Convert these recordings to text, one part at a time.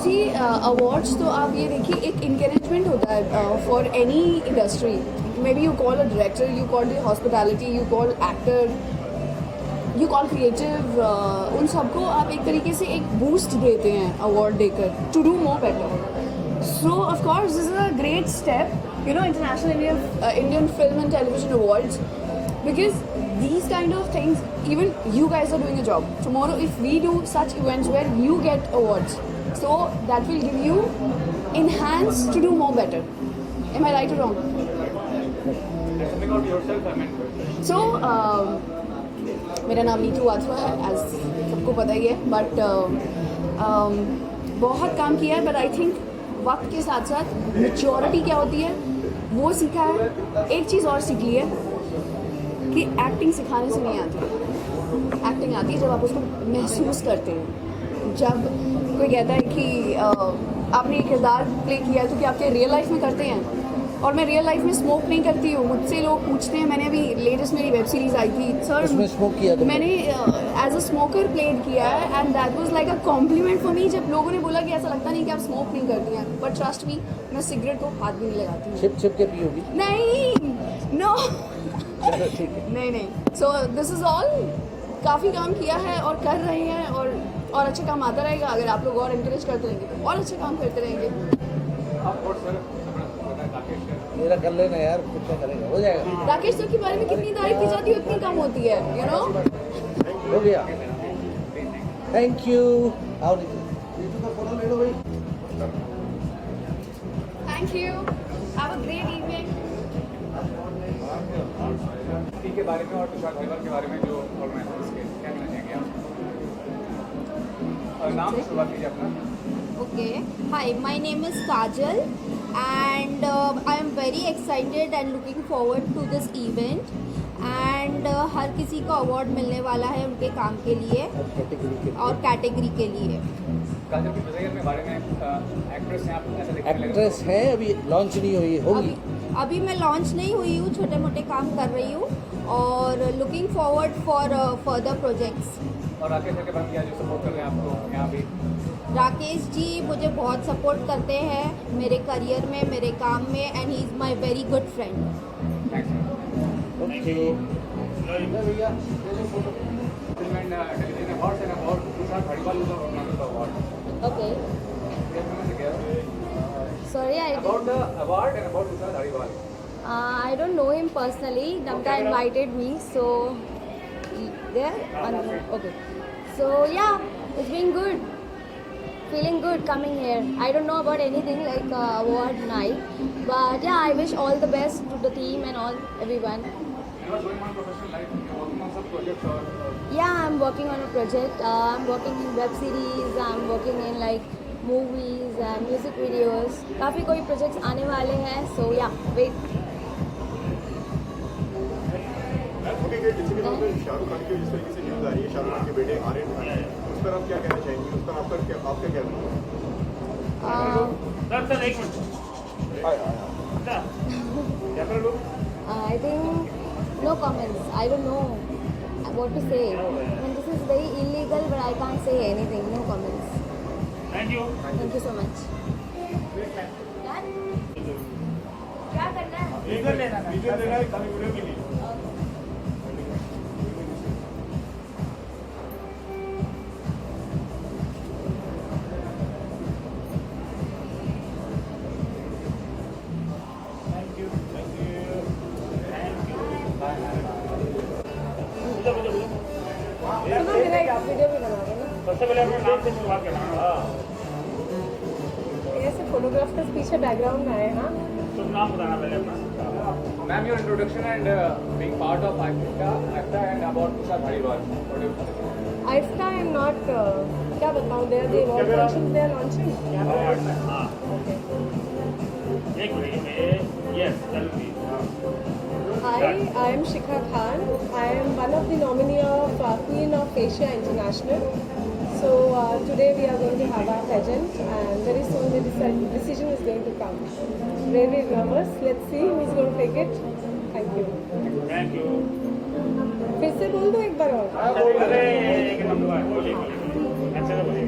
सी awards तो आप ये देखिए एक इंकरेजमेंट होता है for any industry. May be you call a director, you call the hospitality, you call actor, you call creative, उन सबको आप एक तरीके से एक बूस्ट देते हैं अवार्ड देकर to do more better. So of course this is a great step, you know, International Indian Film and Television Awards, because these kind of things, even you guys are doing a job. Tomorrow if we do such events where you get awards, so that will give you enhance to do more better. Am I right or wrong? Something about yourself, I meant. So मेरा नाम नीतू वाधवा है, as सबको पता ही है. But बहुत काम किया है, बट आई थिंक वक्त के साथ साथ मैच्योरिटी क्या होती है वो सीखा है. एक चीज़ और सीख ली है कि एक्टिंग सिखाने से नहीं आती. एक्टिंग आती है जब आप उसको महसूस करते हैं. जब कोई कहता है कि आपने एक किरदार प्ले किया है तो क्या आपके रियल लाइफ में करते हैं. और मैं रियल लाइफ में स्मोक नहीं करती हूँ. मुझसे लोग पूछते हैं, मैंने अभी लेटेस्ट मेरी वेब सीरीज आई थी सर, उसमें स्मोक किया तुमने? मैंने एज अ स्मोकर प्लेड किया है, and that was like a compliment for me. जब लोगों ने बोला कि ऐसा लगता नहीं कि आप स्मोक नहीं करती हैं, बट ट्रस्ट मी, मैं सिगरेट को हाथ भी नहीं लगाती हूँ. छिप छिप के पियोगी? नहीं, नो. चलो ठीक है. नहीं. So this is all. काफ़ी काम किया है और कर रहे हैं, और अच्छा काम आता रहेगा. अगर आप लोग और इंकरेज करते रहेंगे तो और अच्छे काम करते रहेंगे. आप और सर राकेश सर, मेरा कर लेना यार, कितना करेगा, हो जाएगा. राकेश सर के बारे में कितनी तारीफ की जाती है उतनी कम होती है, यू नो. हो गया. Thank you. आओ नीतू का फोटो ले लो भाई. Thank you. Have a great evening. के बारे में और तुषार धालीवाल के बारे में जो ऑर्गेनाइजर्स के, क्या कहना चाहेंगे आप? और नाम से शुरुआत कीजिए अपना. Okay, hi, my name is Kajal, and I am very excited and looking forward to this event. And हर किसी को अवार्ड मिलने वाला है उनके काम के लिए और कैटेगरी के लिए. काजल की बताइए अपने बारे में. एक्ट्रेस हैं आप, ऐसा दिखने लगे. एक्ट्रेस है, अभी लॉन्च नहीं हुई, होगी. अभी मैं लॉन्च नहीं हुई हूँ, छोटे मोटे काम कर रही हूँ और looking forward for further projects. और राकेश सर के बाद क्या जो सपोर्ट कर रहे हैं आपको यहाँ भी? राकेश जी मुझे बहुत सपोर्ट करते हैं मेरे करियर में, मेरे काम में, and he is my very good friend. Thanks. Okay भैया. Film and television awards and award Tushar Dhaliwal was one of the award. Okay. Sorry, About the award and about Tushar Dhaliwal. I don't know him personally. Namta invited me, so there. Okay. So yeah, it's been good. Feeling good coming here. I don't know about anything like award night, but yeah, I wish all the best to the team and all everyone. You are going on professional life. You are working on some projects or. Yeah, I'm working on a project. I'm working in web series. I'm working in like movies and music videos. काफ़ी कोई projects आने वाले हैं. So yeah, wait. Shahrukh Khan की जिस तरीके से news आ रही है, शाहरुख खान के बेटे आर्यन खान, उस पर आप क्या कहना चाहेंगे? उस पर आपका क्या सर एक minute. I think no comments. I don't know what to say. I mean, this is very illegal, but I can't say anything. No comments. Thank you. Thank you so much. Done? क्या करना है? Legal लेना है खाली video के लिए. Video भी बना रहे हैं. सबसे पहले अपने नाम से शुरुआत करना. ऐसे फोटोग्राफर्स पीछे बैकग्राउंड में आए. हाँ, तो नाम बताना पहले अपना. Ma'am, your introduction and being part of AIFTA and about Tushar Dhaliwal. What do you think? आइफ्ता आई एम नॉट. क्या बताऊँ, they are they are launching. हाँ. एक minute. Yes, tell me. Hi, I am Shikha Khan. I am one of the nominee of Queen of Asia International. So today we are going to have our pageant, and very soon the decision is going to come. Really nervous. Let's see who is going to take it. Thank you. Thank you. फिर से बोल दो एक बार और. अरे एक number बोलिए. अच्छा बोलिए.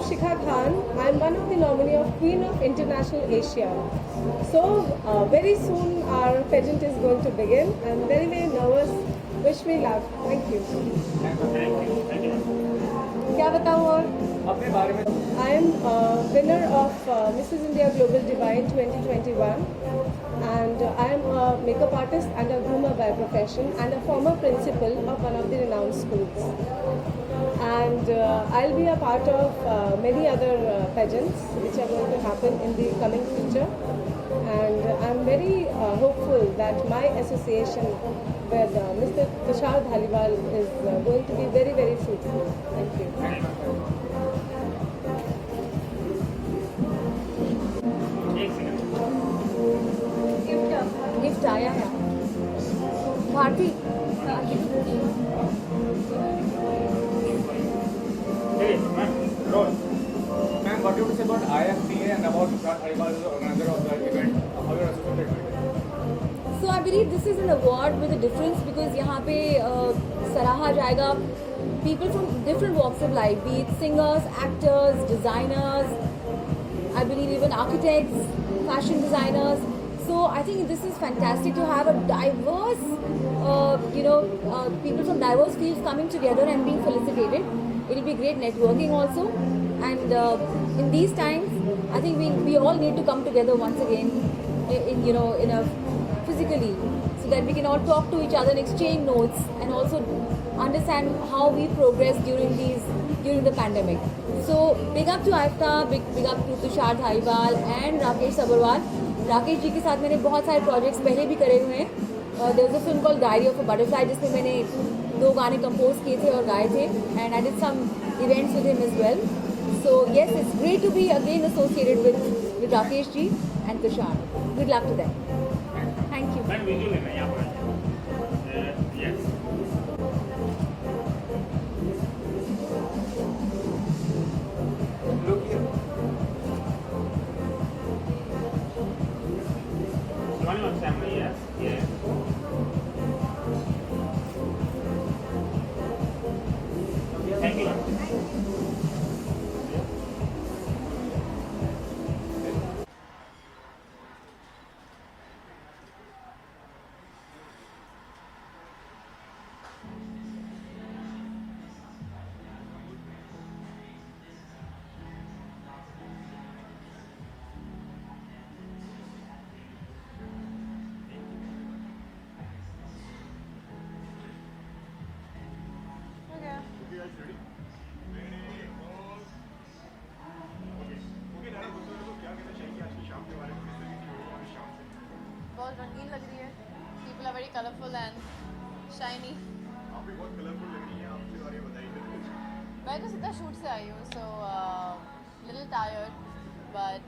Shikha Khan. I'm one of the nominee of Queen of International Asia. So very soon our pageant is going to begin. I'm very nervous. Wish me luck. Thank you. क्या बताऊँ और? अपने बारे में I am winner of Mrs. India Global Divine 2021, and I am a makeup artist and a groomer by profession and a former principal of one of the renowned schools. And I'll be a part of many other pageants which are going to happen in the coming future. And I'm very hopeful that my association with Mr. Tushar Dhaliwal is going to be very fruitful. Thank you. Gift आया है Bharti Hey, ma'am, roll. Ma'am, what do you say about IFTA and about Tushar Dhaliwal as the organizer of the event? How you are associated with it? So I believe this is an award with a difference because यहाँ पे सराहा जाएगा people from different walks of life, be it singers, actors, designers, I believe even architects, fashion designers. So I think this is fantastic to have a diverse, people from diverse fields coming together and being felicitated. It will be great networking also. And in these times, I think we all need to come together once again, in a physically, so that we can all talk to each other and exchange notes and also understand how we progress during the pandemic. So big up to IFTA, big up to Tushar Dhaliwal and Rakesh Sabharwal. Rakesh ji के साथ मैंने बहुत सारे projects पहले भी करे हुए हैं. There was a film called diary of a butterfly जिसमें मैंने 2 गाने कंपोज किए थे और गाए थे, and I did some events with him as well. So yes, it's great to be again associated with Rakesh ji and Tushar. Good luck to them. Thank you. Ma'am, video लेना है यहाँ पर. Yes. Look here. One more family, yes. Yes. Thank you. बहुत रंगीन लग रही है. People are very colourful and shiny. आप भी बहुत कलरफुल लग रही हैं. आपके बारे में बताइए. मैं तो सीधा शूट से आई हूँ, so little tired, but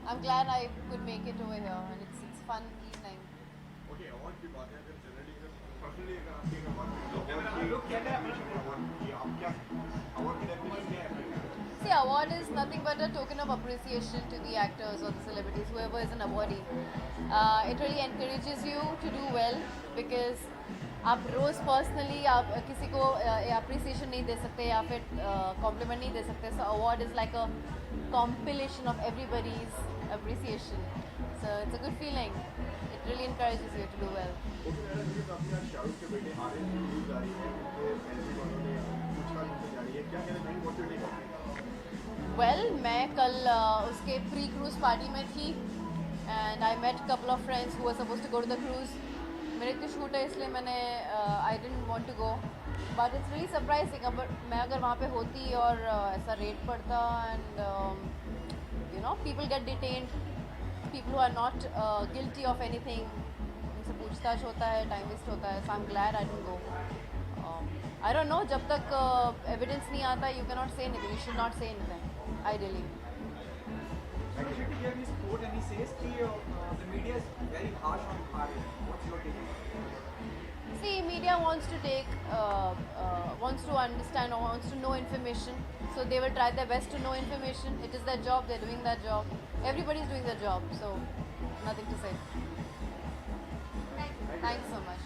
I'm glad I could make it over here and it's fun evening. Okay, award की बात है. अगर जनरली पर्सनली अगर आपकी अगर बात करें तो अवार्ड की आप क्या अवार्ड की डेफिनेशन क्या है? See, award is nothing but a token of appreciation to the actors or the celebrities, whoever is an awardee. It really encourages you to do well because आप रोज़ पर्सनली आप किसी को अप्रिसिएशन नहीं दे सकते या फिर कॉम्प्लीमेंट नहीं दे सकते. So award is like a compilation of everybody's appreciation. So it's a good feeling. It really encourages you to do well. Okay madam, ये काफ़ी आज शाहरुख के बेटे आर्यन की न्यूज़ आ रही है कि एलजी वालों ने पूछताछ की जा रही है. क्या कहना चाहेंगे? What you take? Well, मैं कल उसके प्री क्रूज पार्टी में थी and I met couple of friends who were suppose to go to the cruise. मेरे तो शूट है इसलिए मैंने I didn't want to go, but it's really surprising. बट मैं अगर वहाँ पे होती और ऐसा रेट पड़ता and people get detained, people who are not guilty of anything, उनसे पूछताछ होता है, टाइम वेस्ट होता है. So I am glad I didn't go. I don't know, जब तक एविडेंस नहीं आता you can not say anything. You should not say anything ideally. Here he spoke and he says that the media is very harsh on Aryan. What's your take? See, media wants to understand or wants to know information, so they will try their best to know information. It is their job. They're doing their job. Everybody is doing their job, so nothing to say. Thanks so much.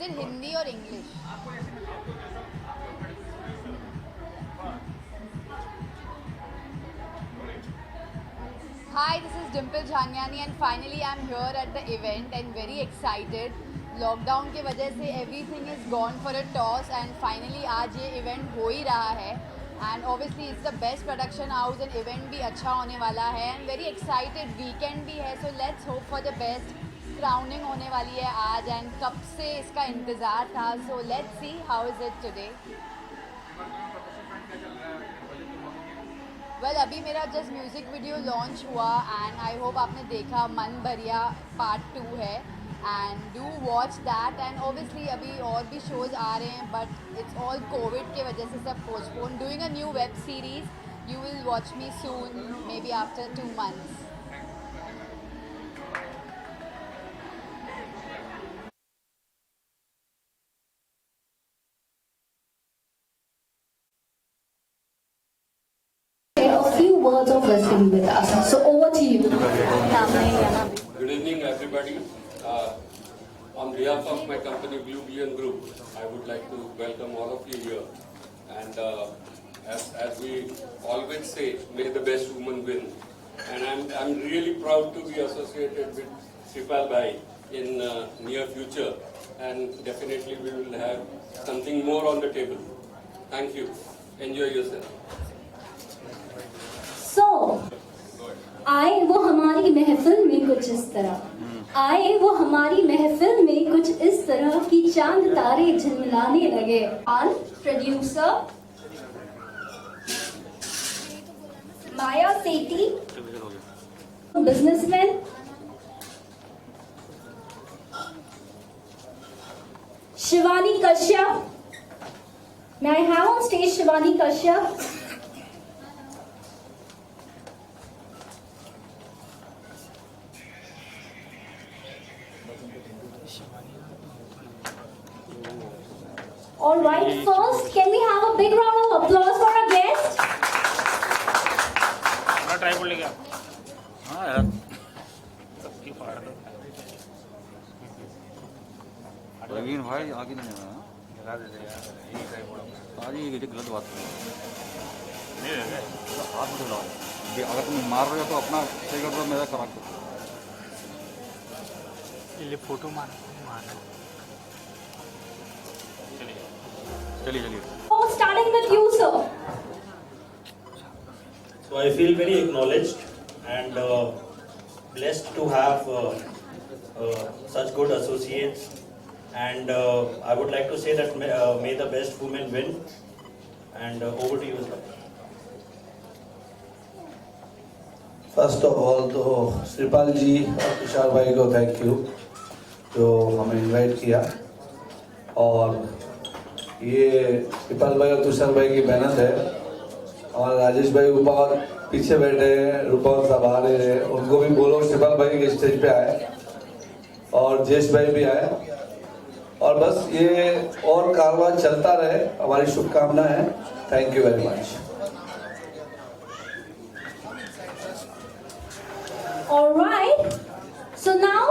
Is it Hindi or English? Hi, this is Dimple Jhangiani and finally I'm here at the event and very excited. Lockdown के वजह से everything is gone for a toss and finally आज ये event हो ही रहा है and obviously it's the best production house and event भी अच्छा होने वाला है and very excited, weekend भी है so let's hope for the best. Crowning होने वाली है आज and कब से इसका इंतज़ार था so let's see how is it today. Well अभी मेरा जस्ट म्यूज़िक वीडियो लॉन्च हुआ एंड आई होप आपने देखा मन भरिया पार्ट 2 है and do watch that and obviously अभी और भी शोज़ आ रहे हैं बट इट्स ऑल कोविड के वजह से सब postpone. Doing a new web series you will watch me soon may be after 2 months. A few words of wisdom with us. So over to you. Good evening, everybody. On behalf of my company Blue Billion Group, I would like to welcome all of you here. And as we always say, may the best woman win. And I'm really proud to be associated with Shripal Bhai in near future. And definitely we will have something more on the table. Thank you. Enjoy yourself. So, आए वो हमारी महफिल में कुछ इस तरह, आए वो हमारी महफिल में कुछ इस तरह कि चांद तारे झिलमिलाने लगे. On producer Maya Sethi, businessman Shivani Kashyap. May I have on stage Shivani Kashyap? All right, first, can we have a big round of applause for our guest? Try कर लेगा. हाँ यार सबकी फाड़ दो. रवीन भाई आगे नहीं आना. लगा दे यार यही ट्राई बोलो. आज ये गलत बात है. नहीं लगे. हाथ में लाओ. अगर तुम मार रहे हो तो अपना सही कर दो, मेरा खराब कर दो. ये फोटो मार. चलिए. Oh, starting with you, sir. So I feel very acknowledged and blessed to have such good associates, and I would like to say that may the best women win, and over to you, sir. First of all तो श्रीपाल जी और तुषार भाई को thank you जो हमें invite किया. और ये श्रीपाल भाई और तुषार भाई की मेहनत है और राजेश भाई ऊपर पीछे बैठे हैं, रूपा साहब आ रहे हैं, उनको भी बोलो श्रीपाल भाई के स्टेज पे आए और जयेश भाई भी आए और बस ये और कारवां चलता रहे, हमारी शुभकामना है. Thank you very much. All right. So now.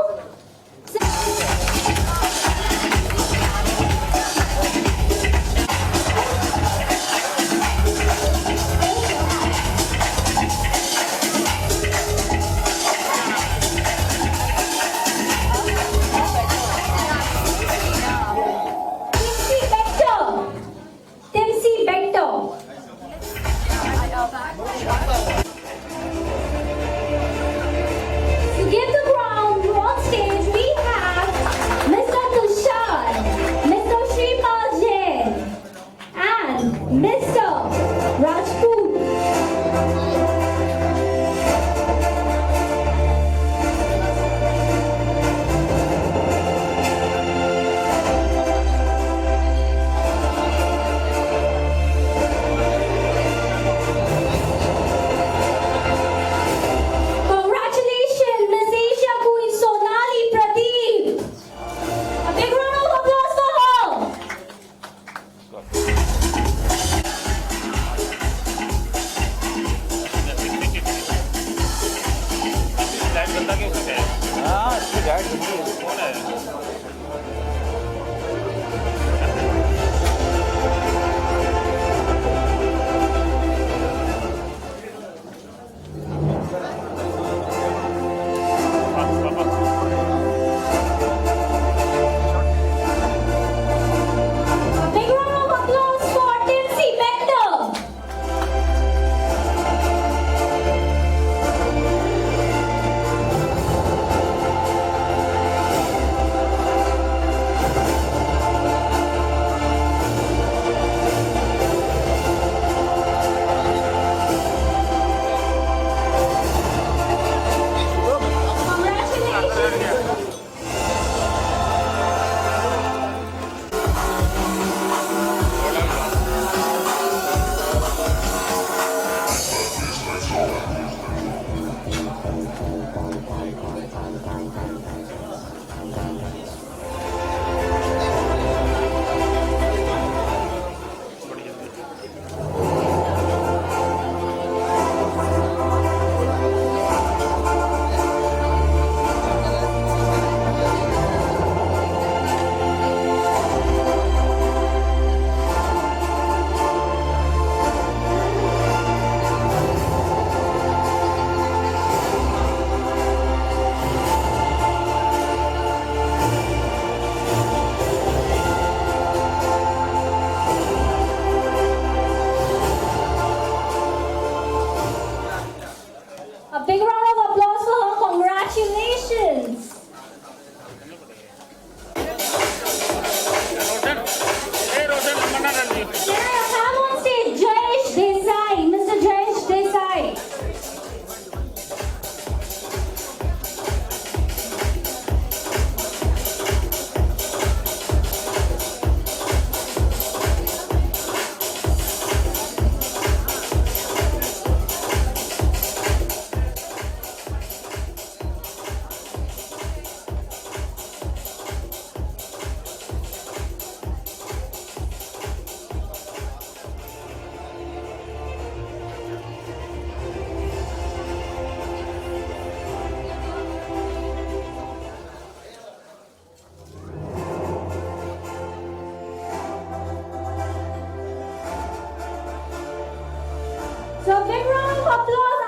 So big round of applause